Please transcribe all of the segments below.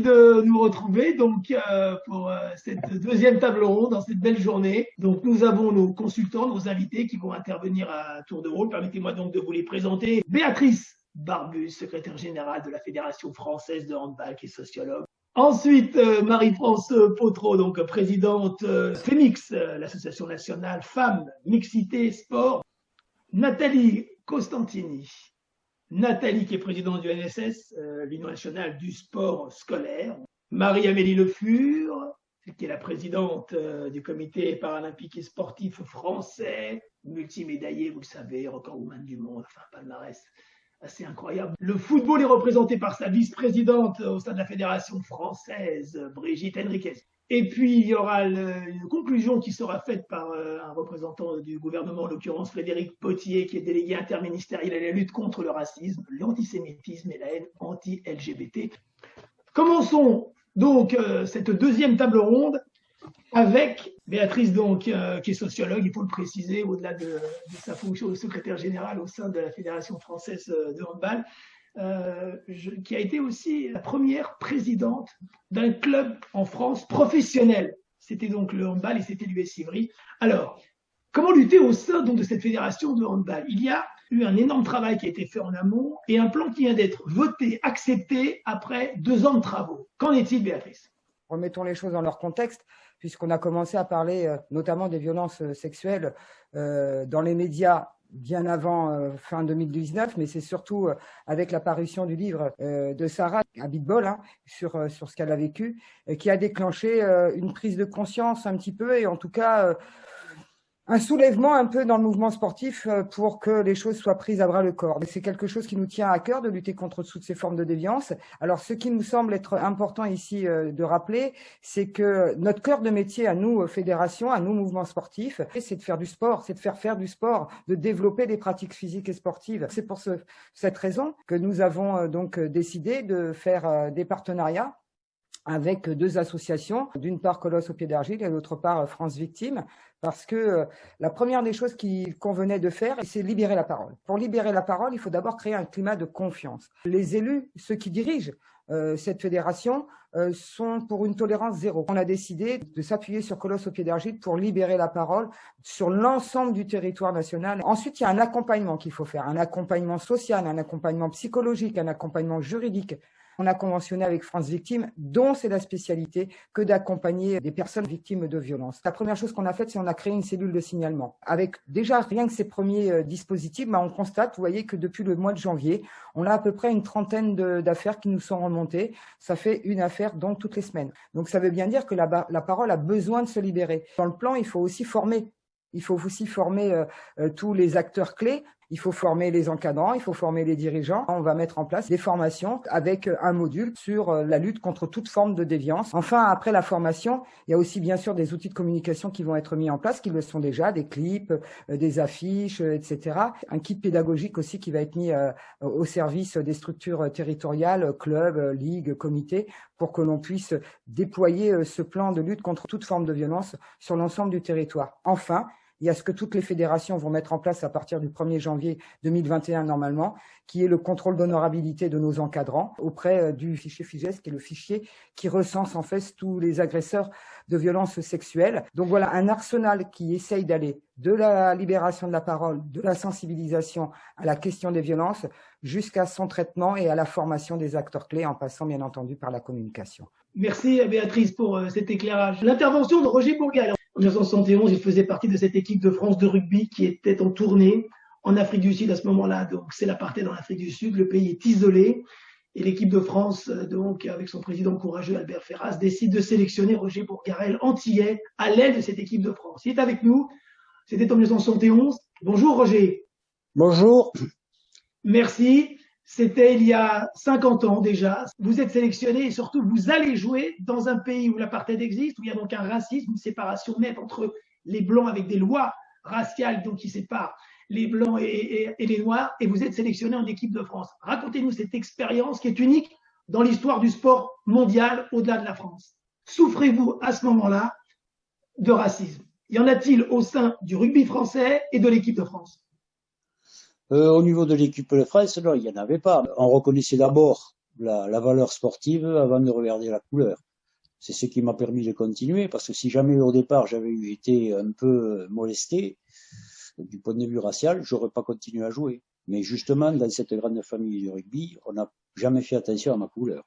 de nous retrouver donc pour cette deuxième table ronde dans cette belle journée. Donc nous avons nos consultants, nos invités qui vont intervenir à tour de rôle. Permettez-moi donc de vous les présenter. Béatrice Barbus, secrétaire générale de la Fédération française de handball, qui est sociologue. Ensuite, Marie-France Potreau, donc présidente FEMIX, l'association nationale Femmes, Mixité, Sport. Nathalie Costantini. Nathalie, qui est présidente du NSS, l'Union nationale du sport scolaire. Marie-Amélie Le Fur, qui est la présidente du comité paralympique et sportif français, multimédaillée, vous le savez, recordwoman du monde, enfin, palmarès assez incroyable. Le football est représenté par sa vice-présidente au sein de la Fédération française, Brigitte Henriquez. Et puis, il y aura une conclusion qui sera faite par un représentant du gouvernement, en l'occurrence Frédéric Potier, qui est délégué interministériel à la lutte contre le racisme, l'antisémitisme et la haine anti-LGBT. Commençons donc cette deuxième table ronde avec Béatrice, donc, qui est sociologue, il faut le préciser, au-delà de sa fonction de secrétaire générale au sein de la Fédération française de handball. Qui a été aussi la première présidente d'un club en France professionnel. C'était donc le handball et c'était l'US Ivry. Alors, comment lutter au sein donc de cette fédération de handball? Il y a eu un énorme travail qui a été fait en amont et un plan qui vient d'être voté, accepté après 2 ans de travaux. Qu'en est-il, Béatrice? Remettons les choses dans leur contexte, puisqu'on a commencé à parler notamment des violences sexuelles dans les médias bien avant fin 2019, mais c'est surtout avec l'apparition du livre de Sarah Abitbol sur ce qu'elle a vécu, qui a déclenché une prise de conscience un petit peu, et en tout cas un soulèvement un peu dans le mouvement sportif pour que les choses soient prises à bras le corps. C'est quelque chose qui nous tient à cœur de lutter contre toutes ces formes de déviance. Alors, ce qui nous semble être important ici de rappeler, c'est que notre cœur de métier à nous, fédérations, à nous, mouvements sportifs, c'est de faire du sport, c'est de faire du sport, de développer des pratiques physiques et sportives. C'est pour cette raison que nous avons donc décidé de faire des partenariats avec 2 associations, d'une part Colosse au pied d'argile et d'autre part France Victimes, parce que la première des choses qu'il convenait de faire, c'est libérer la parole. Pour libérer la parole, il faut d'abord créer un climat de confiance. Les élus, ceux qui dirigent cette fédération, sont pour une tolérance zéro. On a décidé de s'appuyer sur Colosse au pied d'argile pour libérer la parole sur l'ensemble du territoire national. Ensuite, il y a un accompagnement qu'il faut faire, un accompagnement social, un accompagnement psychologique, un accompagnement juridique. On a conventionné avec France Victimes, dont c'est la spécialité que d'accompagner des personnes victimes de violences. La première chose qu'on a faite, c'est qu'on a créé une cellule de signalement. Avec déjà rien que ces premiers dispositifs, on constate, vous voyez, que depuis le mois de janvier, on a à peu près une trentaine d'affaires qui nous sont remontées. Ça fait une affaire donc toutes les semaines. Donc ça veut bien dire que la parole a besoin de se libérer. Dans le plan, il faut aussi former. Il faut aussi former tous les acteurs clés. Il faut former les encadrants, il faut former les dirigeants. On va mettre en place des formations avec un module sur la lutte contre toute forme de déviance. Enfin, après la formation, il y a aussi bien sûr des outils de communication qui vont être mis en place, qui le sont déjà, des clips, des affiches, etc. Un kit pédagogique aussi qui va être mis au service des structures territoriales, clubs, ligues, comités, pour que l'on puisse déployer ce plan de lutte contre toute forme de violence sur l'ensemble du territoire. Enfin, il y a ce que toutes les fédérations vont mettre en place à partir du 1er janvier 2021 normalement, qui est le contrôle d'honorabilité de nos encadrants auprès du fichier FIGES, qui est le fichier qui recense en fait tous les agresseurs de violences sexuelles. Donc voilà, un arsenal qui essaye d'aller de la libération de la parole, de la sensibilisation à la question des violences, jusqu'à son traitement et à la formation des acteurs clés, en passant bien entendu par la communication. Merci Béatrice pour cet éclairage. L'intervention de Roger Bourgal. En 1971, il faisait partie de cette équipe de France de rugby qui était en tournée en Afrique du Sud à ce moment-là. Donc, c'est l'apartheid en Afrique du Sud. Le pays est isolé. Et l'équipe de France, donc, avec son président courageux Albert Ferraz, décide de sélectionner Roger Bourgarel, antillais, à l'aile de cette équipe de France. Il est avec nous. C'était en 1971. Bonjour Roger. Bonjour. Merci. C'était il y a 50 ans déjà. Vous êtes sélectionné et surtout vous allez jouer dans un pays où l'apartheid existe, où il y a donc un racisme, une séparation nette entre les Blancs avec des lois raciales donc qui séparent les Blancs et les Noirs, et vous êtes sélectionné en équipe de France. Racontez-nous cette expérience qui est unique dans l'histoire du sport mondial au-delà de la France. Souffrez-vous à ce moment-là de racisme? Y en a-t-il au sein du rugby français et de l'équipe de France? Au niveau de l'équipe de France, non, il n'y en avait pas. On reconnaissait d'abord la valeur sportive avant de regarder la couleur. C'est ce qui m'a permis de continuer, parce que si jamais au départ j'avais été un peu molesté du point de vue racial, j'aurais pas continué à jouer. Mais justement, dans cette grande famille du rugby, on n'a jamais fait attention à ma couleur.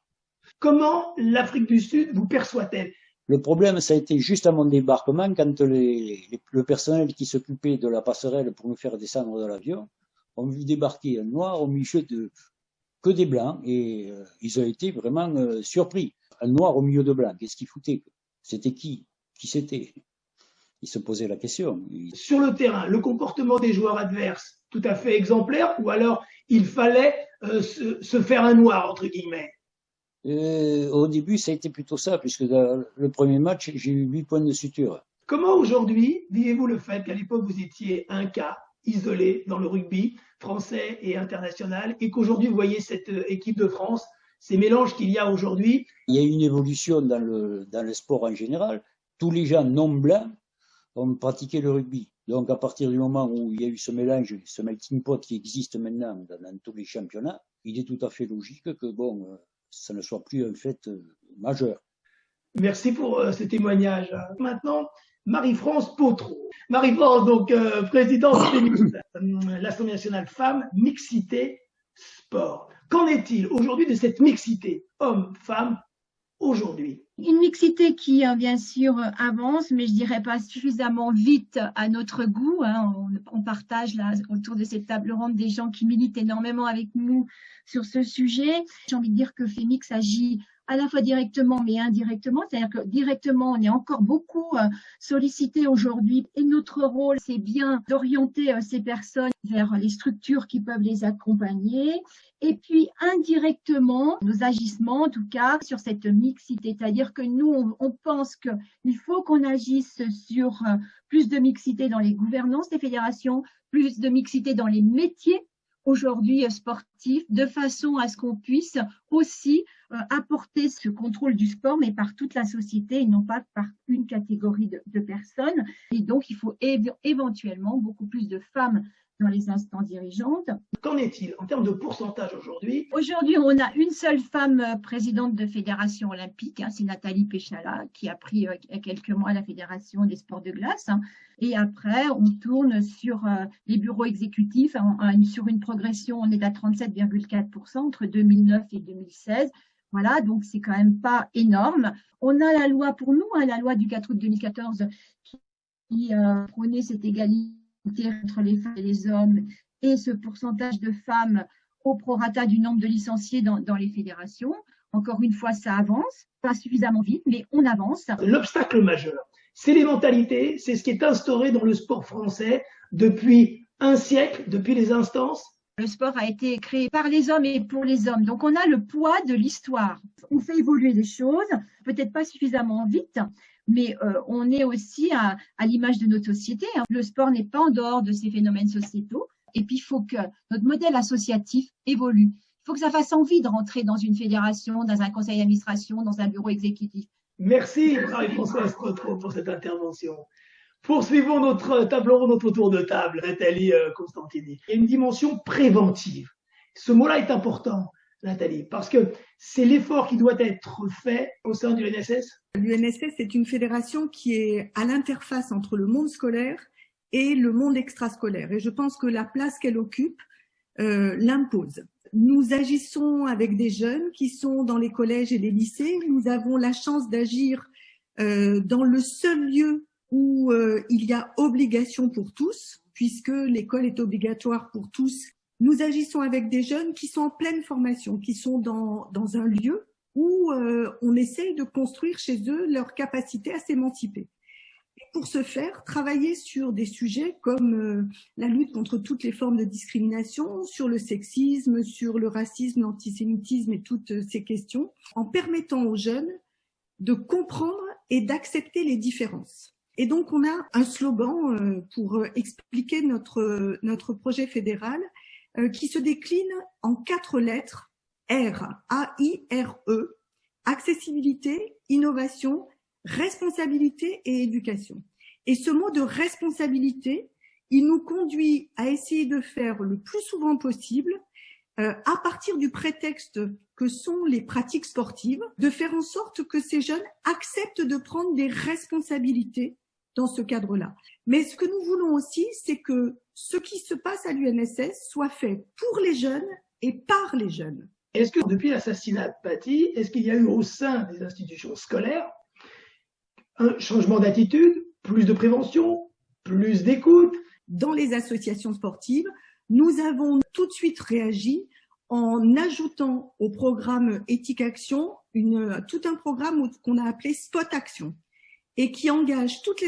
Comment l'Afrique du Sud vous perçoit-elle? Le problème, ça a été juste à mon débarquement, quand le personnel qui s'occupait de la passerelle pour nous faire descendre de l'avion ont vu débarquer un noir au milieu de que des blancs, et ils ont été vraiment surpris. Un noir au milieu de blancs, qu'est-ce qu'il foutait? C'était qui? Qui c'était? Ils se posaient la question. Sur le terrain, le comportement des joueurs adverses, tout à fait exemplaire, ou alors il fallait se faire un noir, entre guillemets? Au début, ça a été plutôt ça, puisque dans le premier match, j'ai eu 8 points de suture. Comment aujourd'hui vivez-vous le fait qu'à l'époque vous étiez un cas isolé dans le rugby français et international, et qu'aujourd'hui vous voyez cette équipe de France, ces mélanges qu'il y a aujourd'hui? Il y a une évolution dans le sport en général. Tous les gens non blancs ont pratiqué le rugby. Donc à partir du moment où il y a eu ce mélange, ce melting pot qui existe maintenant dans tous les championnats, il est tout à fait logique que ça ne soit plus un fait majeur. Merci pour ce témoignage. Maintenant, Marie-France Potreau. Marie-France, donc présidente de l'Assemblée nationale Femmes, Mixité, Sport. Qu'en est-il aujourd'hui de cette mixité hommes-femmes aujourd'hui? Une mixité qui, bien sûr, avance, mais je dirais pas suffisamment vite à notre goût. On partage là autour de cette table ronde des gens qui militent énormément avec nous sur ce sujet. J'ai envie de dire que Femix agit à la fois directement mais indirectement, c'est-à-dire que directement on est encore beaucoup sollicité aujourd'hui et notre rôle c'est bien d'orienter ces personnes vers les structures qui peuvent les accompagner, et puis indirectement nos agissements en tout cas sur cette mixité, c'est-à-dire que nous on pense qu'il faut qu'on agisse sur plus de mixité dans les gouvernances des fédérations, plus de mixité dans les métiers aujourd'hui sportifs, de façon à ce qu'on puisse aussi apporter ce contrôle du sport, mais par toute la société et non pas par une catégorie de personnes. Et donc, il faut éventuellement beaucoup plus de femmes dans les instances dirigeantes. Qu'en est-il en termes de pourcentage aujourd'hui? Aujourd'hui, on a une seule femme présidente de fédération olympique, c'est Nathalie Péchala, qui a pris il y a quelques mois la fédération des sports de glace. Et après, on tourne sur les bureaux exécutifs, sur une progression, on est à 37,4% entre 2009 et 2016. Voilà, donc c'est quand même pas énorme. On a la loi pour nous, la loi du 4 août 2014 qui prônait cette égalité entre les femmes et les hommes et ce pourcentage de femmes au prorata du nombre de licenciés dans les fédérations. Encore une fois, ça avance, pas suffisamment vite, mais on avance. L'obstacle majeur, c'est les mentalités, c'est ce qui est instauré dans le sport français depuis un siècle, depuis les instances. Le sport a été créé par les hommes et pour les hommes. Donc, on a le poids de l'histoire. On fait évoluer les choses, peut-être pas suffisamment vite, mais on est aussi à l'image de notre société. Le sport n'est pas en dehors de ces phénomènes sociétaux. Et puis, il faut que notre modèle associatif évolue. Il faut que ça fasse envie de rentrer dans une fédération, dans un conseil d'administration, dans un bureau exécutif. Merci, Marie-Françoise Potreau, pour cette intervention. Poursuivons notre table ronde, notre tour de table, Nathalie Constantini. Il y a une dimension préventive. Ce mot-là est important, Nathalie, parce que c'est l'effort qui doit être fait au sein de l'UNSS. L'UNSS est une fédération qui est à l'interface entre le monde scolaire et le monde extrascolaire. Et je pense que la place qu'elle occupe l'impose. Nous agissons avec des jeunes qui sont dans les collèges et les lycées. Nous avons la chance d'agir dans le seul lieu où il y a obligation pour tous, puisque l'école est obligatoire pour tous. Nous agissons avec des jeunes qui sont en pleine formation, qui sont dans un lieu où on essaye de construire chez eux leur capacité à s'émanciper. Et pour ce faire, travailler sur des sujets comme la lutte contre toutes les formes de discrimination, sur le sexisme, sur le racisme, l'antisémitisme et toutes ces questions, en permettant aux jeunes de comprendre et d'accepter les différences. Et donc, on a un slogan pour expliquer notre projet fédéral qui se décline en 4 lettres, R, A-I-R-E, accessibilité, innovation, responsabilité et éducation. Et ce mot de responsabilité, il nous conduit à essayer de faire le plus souvent possible à partir du prétexte que sont les pratiques sportives, de faire en sorte que ces jeunes acceptent de prendre des responsabilités dans ce cadre-là. Mais ce que nous voulons aussi, c'est que ce qui se passe à l'UNSS soit fait pour les jeunes et par les jeunes. Est-ce que depuis l'assassinat de Paty, est-ce qu'il y a eu au sein des institutions scolaires un changement d'attitude, plus de prévention, plus d'écoute? Dans les associations sportives, nous avons tout de suite réagi en ajoutant au programme Éthique Action tout un programme qu'on a appelé Spot Action et qui engage toutes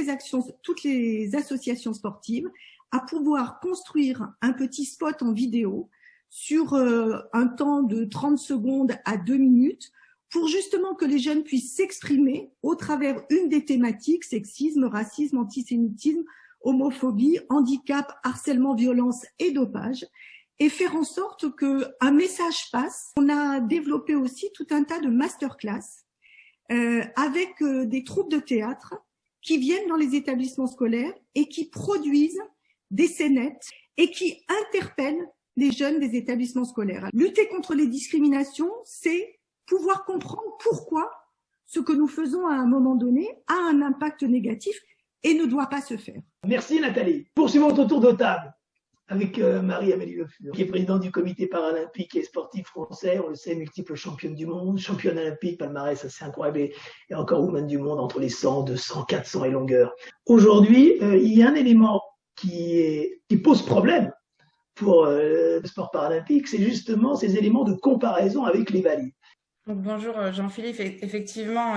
les associations sportives à pouvoir construire un petit spot en vidéo sur un temps de 30 secondes à 2 minutes pour justement que les jeunes puissent s'exprimer au travers une des thématiques, sexisme, racisme, antisémitisme, homophobie, handicap, harcèlement, violence et dopage, et faire en sorte qu'un message passe. On a développé aussi tout un tas de masterclass avec des troupes de théâtre qui viennent dans les établissements scolaires et qui produisent des scénettes et qui interpellent les jeunes des établissements scolaires. Lutter contre les discriminations, c'est pouvoir comprendre pourquoi ce que nous faisons à un moment donné a un impact négatif et ne doit pas se faire. Merci Nathalie. Poursuivons notre tour de table avec Marie-Amélie Le Fur, qui est présidente du comité paralympique et sportif français, on le sait, multiple championne du monde, championne olympique, palmarès assez incroyable, et encore woman du monde entre les 100, 200, 400 et longueur. Aujourd'hui, il y a un élément qui pose problème pour le sport paralympique, c'est justement ces éléments de comparaison avec les valides. Donc, bonjour Jean-Philippe, effectivement,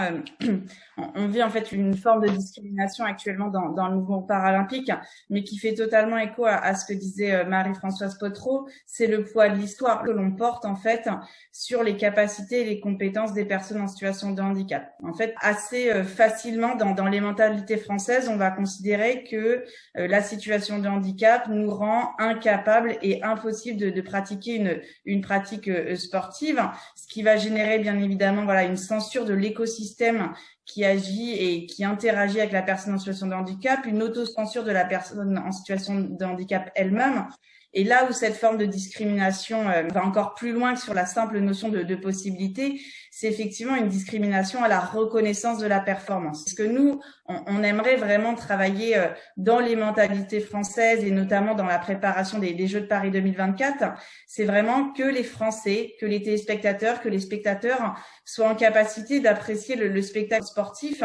on vit en fait une forme de discrimination actuellement dans le mouvement paralympique, mais qui fait totalement écho à ce que disait Marie-Françoise Pottereau, c'est le poids de l'histoire que l'on porte en fait sur les capacités et les compétences des personnes en situation de handicap. En fait, assez facilement dans les mentalités françaises, on va considérer que la situation de handicap nous rend incapables et impossible de pratiquer une pratique sportive, ce qui va générer bien évidemment une censure de l'écosystème qui agit et qui interagit avec la personne en situation de handicap, une autocensure de la personne en situation de handicap elle-même. Et là où cette forme de discrimination va encore plus loin que sur la simple notion de possibilité, c'est effectivement une discrimination à la reconnaissance de la performance. Ce que nous, on aimerait vraiment travailler dans les mentalités françaises et notamment dans la préparation des Jeux de Paris 2024, c'est vraiment que les Français, que les téléspectateurs, que les spectateurs soient en capacité d'apprécier le spectacle sportif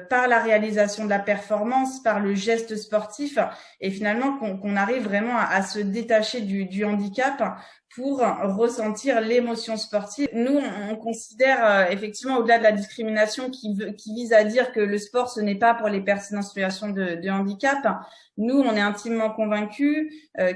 par la réalisation de la performance, par le geste sportif, et finalement qu'on arrive vraiment à se détacher du handicap pour ressentir l'émotion sportive. Nous, on considère effectivement, au-delà de la discrimination qui vise à dire que le sport, ce n'est pas pour les personnes en situation de handicap, nous, on est intimement convaincus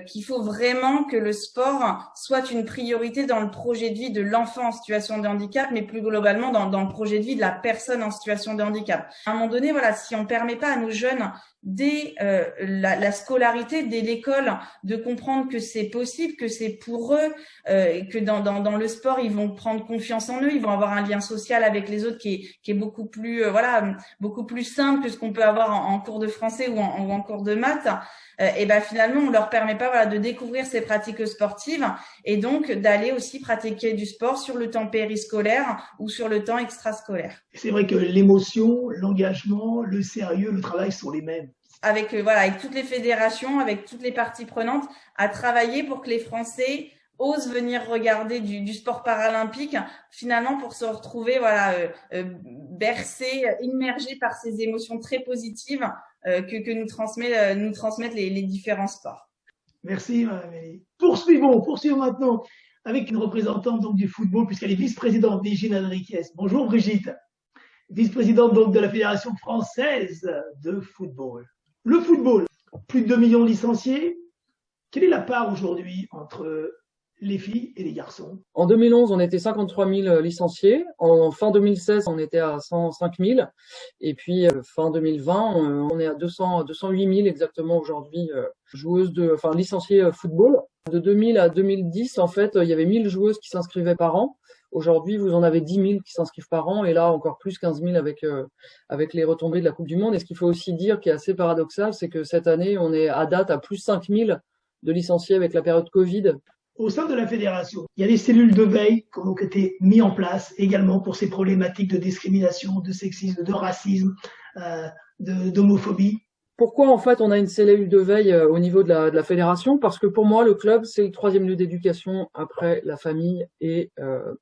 qu'il faut vraiment que le sport soit une priorité dans le projet de vie de l'enfant en situation de handicap, mais plus globalement dans le projet de vie de la personne en situation de handicap. À un moment donné, si on permet pas à nos jeunes dès la scolarité, dès l'école, de comprendre que c'est possible, que c'est pour eux, que dans le sport, ils vont prendre confiance en eux, ils vont avoir un lien social avec les autres qui est beaucoup plus beaucoup plus simple que ce qu'on peut avoir en cours de français ou en cours de maths. Et finalement, on leur permet pas de découvrir ces pratiques sportives et donc d'aller aussi pratiquer du sport sur le temps périscolaire ou sur le temps extrascolaire. C'est vrai que l'émotion, l'engagement, le sérieux, le travail sont les mêmes. Avec toutes les fédérations, avec toutes les parties prenantes, à travailler pour que les Français osent venir regarder du sport paralympique, finalement pour se retrouver bercés, immergés par ces émotions très positives que nous transmettent les différents sports. Merci Marie-Amélie. Poursuivons maintenant avec une représentante donc du football, puisqu'elle est vice-présidente Brigitte Henriquez. Bonjour Brigitte, vice-présidente donc de la Fédération française de football. Le football, plus de 2 millions de licenciés. Quelle est la part aujourd'hui entre les filles et les garçons? En 2011, on était 53 000 licenciés. En fin 2016, on était à 105 000. Et puis, fin 2020, on est à 208 000 exactement aujourd'hui, licenciés football. De 2000 à 2010, en fait, il y avait 1000 joueuses qui s'inscrivaient par an. Aujourd'hui, vous en avez 10 000 qui s'inscrivent par an, et là, encore plus 15 000 avec les retombées de la Coupe du Monde. Et ce qu'il faut aussi dire, qui est assez paradoxal, c'est que cette année, on est à date à plus 5 000 de licenciés avec la période Covid. Au sein de la fédération, il y a des cellules de veille qui ont été mises en place également pour ces problématiques de discrimination, de sexisme, de racisme, d'homophobie. Pourquoi en fait on a une cellule de veille au niveau de la fédération? Parce que pour moi le club c'est le troisième lieu d'éducation après la famille et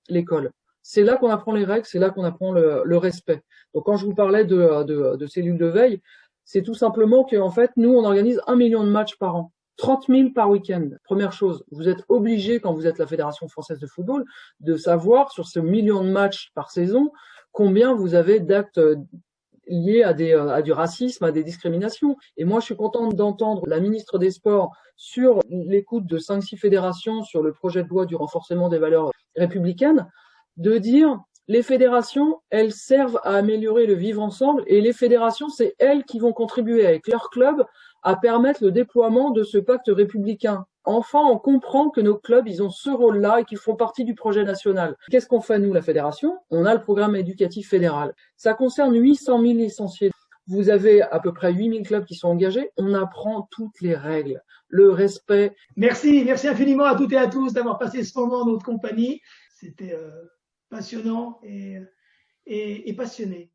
l'école. C'est là qu'on apprend les règles, c'est là qu'on apprend le respect. Donc quand je vous parlais de cellules de veille, c'est tout simplement qu'en fait nous on organise 1 million de matchs par an. 30 000 par week-end. Première chose, vous êtes obligé quand vous êtes la Fédération française de football de savoir sur ce million de matchs par saison combien vous avez d'actes liés à du racisme, à des discriminations. Et moi, je suis contente d'entendre la ministre des Sports sur l'écoute de 5-6 fédérations sur le projet de loi du renforcement des valeurs républicaines, de dire les fédérations, elles servent à améliorer le vivre ensemble et les fédérations, c'est elles qui vont contribuer avec leur club à permettre le déploiement de ce pacte républicain. Enfin, on comprend que nos clubs, ils ont ce rôle-là et qu'ils font partie du projet national. Qu'est-ce qu'on fait, nous, la fédération? On a le programme éducatif fédéral. Ça concerne 800 000 licenciés. Vous avez à peu près 8 000 clubs qui sont engagés. On apprend toutes les règles, le respect. Merci infiniment à toutes et à tous d'avoir passé ce moment en notre compagnie. C'était passionnant et passionné.